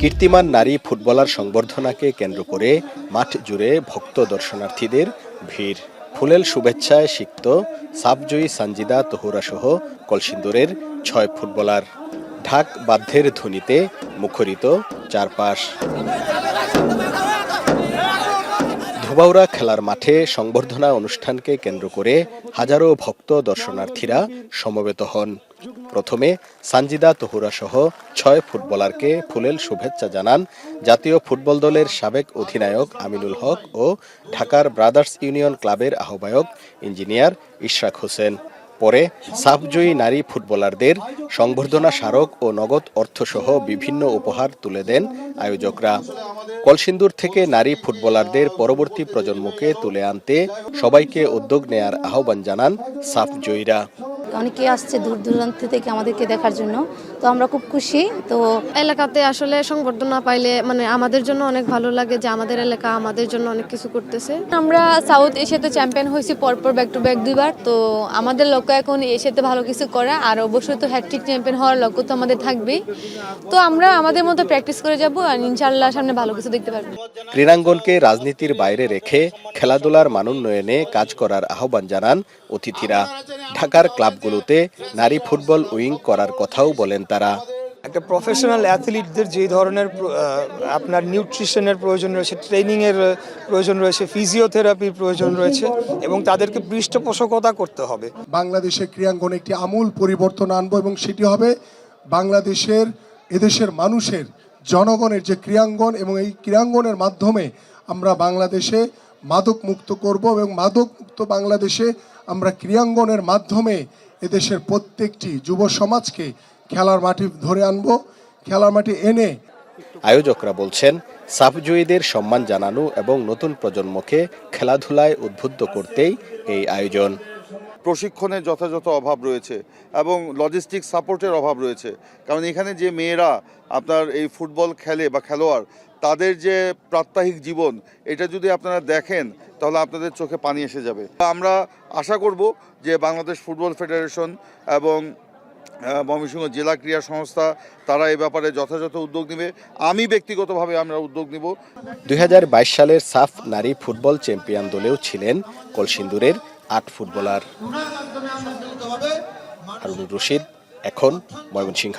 কীর্তিমান নারী ফুটবলার সংবর্ধনাকে কেন্দ্র করে মাঠ জুড়ে ভক্ত দর্শনার্থীদের ভিড়। ফুলেল শুভেচ্ছায় সিক্ত সাফজয়ী সানজিদা তহুরা সহ কলসিন্দুরের ৬ ফুটবলার। ঢাক বাদ্যের ধ্বনিতে মুখরিত চারপাশ। ধোবাউড়া খেলার মাঠে সংবর্ধনা অনুষ্ঠানকে কেন্দ্র করে হাজারো ভক্ত দর্শনার্থীরা সমবেত হন। প্রথমে সানজিদা তহুরা সহ ৬ ফুটবলারকে ফুলেল শুভেচ্ছা জানান জাতীয় ফুটবল দলের সাবেক অধিনায়ক আমিনুল হক ও ঢাকার ব্রাদার্স ইউনিয়ন ক্লাবের আহ্বায়ক ইঞ্জিনিয়ার ইশরাক হোসেন। পরে সাফজয়ী নারী ফুটবলারদের সংবর্ধনা স্মারক ও নগদ অর্থসহ বিভিন্ন উপহার তুলে দেন আয়োজকরা। কলসিন্দুর থেকে নারী ফুটবলারদের পরবর্তী প্রজন্মকে তুলে আনতে সবাইকে উদ্যোগ নেয়ার আহ্বান জানান সাফজয়ীরা। অনেকে আসছে দূর দূরান্ত থেকে আমাদেরকে দেখার জন্য, তো আমরা খুব খুশি। তো এলাকাতে আসলে সংবর্ধনা পাইলে আমাদের জন্য অনেক ভালো লাগে যে আমাদের এলাকা আমাদের জন্য অনেক কিছু করতেছে। আমরা সাউথ এশিয়াতে চ্যাম্পিয়ন হয়েছি পরপর ব্যাক টু ব্যাক 2বার। তো আমাদের লক্ষ্য এখন এশিয়াতে ভালো কিছু করা, আর অবশ্যই তো হ্যাটট্রিক চ্যাম্পিয়ন হওয়ার লক্ষ্য তো আমাদের থাকবেই। তো আমরা আমাদের মতো প্র্যাকটিস করে যাব আর ইনশাআল্লাহ সামনে ভালো কিছু দেখতে পারবো। ক্রীড়াঙ্গনকে রাজনীতির বাইরে রেখে খেলাধুলার মানোন্নয়নে কাজ করার আহ্বান জানান অতিথিরা। ঢাকার ক্লাবগুলোতে নারী ফুটবল উইং করার কথাও বলেন তারা। একটা প্রফেশনাল অ্যাথলিটদের যে ধরনের আপনার নিউট্রিশনের প্রয়োজন রয়েছে, ট্রেনিংয়ের প্রয়োজন রয়েছে, ফিজিওথেরাপির প্রয়োজন রয়েছে এবং তাদেরকে পৃষ্ঠপোষকতা করতে হবে। বাংলাদেশের ক্রীড়াঙ্গনে একটি আমূল পরিবর্তন আনবো এবং সেটি হবে বাংলাদেশের এদেশের মানুষের জনগণের যে ক্রীড়াঙ্গন, এবং এই ক্রীড়াঙ্গনের মাধ্যমে আমরা বাংলাদেশে মাদক মুক্ত করব এবং মাদক মুক্ত বাংলাদেশে আমরা ক্রীড়াঙ্গনের মাধ্যমে এদেশের প্রত্যেকটি যুব সমাজকে খেলার মাঠে ধরে আনবো, খেলার মাঠে এনে। আয়োজকরা বলছেন সাফজয়ীদের সম্মান জানানো এবং নতুন প্রজন্মকে খেলাধুলায় উদ্বুদ্ধ করতেই এই আয়োজন। প্রশিক্ষণের যথাযথ অভাব রয়েছে এবং লজিস্টিক সাপোর্টের অভাব রয়েছে, কারণ এখানে যে মেয়েরা আপনার এই ফুটবল খেলে বা খেলোয়াড়, তাদের যে প্রাত্যহিক জীবন, এটা যদি আপনারা দেখেন তাহলে আপনাদের চোখে পানি এসে যাবে। আমরা আশা করব যে বাংলাদেশ ফুটবল ফেডারেশন এবং ময়মনসিংহ জেলা ক্রীড়া সংস্থা তারা এই ব্যাপারে যথাযথ উদ্যোগ নেবে। আমি ব্যক্তিগতভাবে আমরা উদ্যোগ নেব। 2022 সালের সাফ নারী ফুটবল চ্যাম্পিয়ন দলেও ছিলেন কলসিন্দুরের 8 ফুটবলার। হারুনুর রশিদ, এখন ময়মনসিংহ।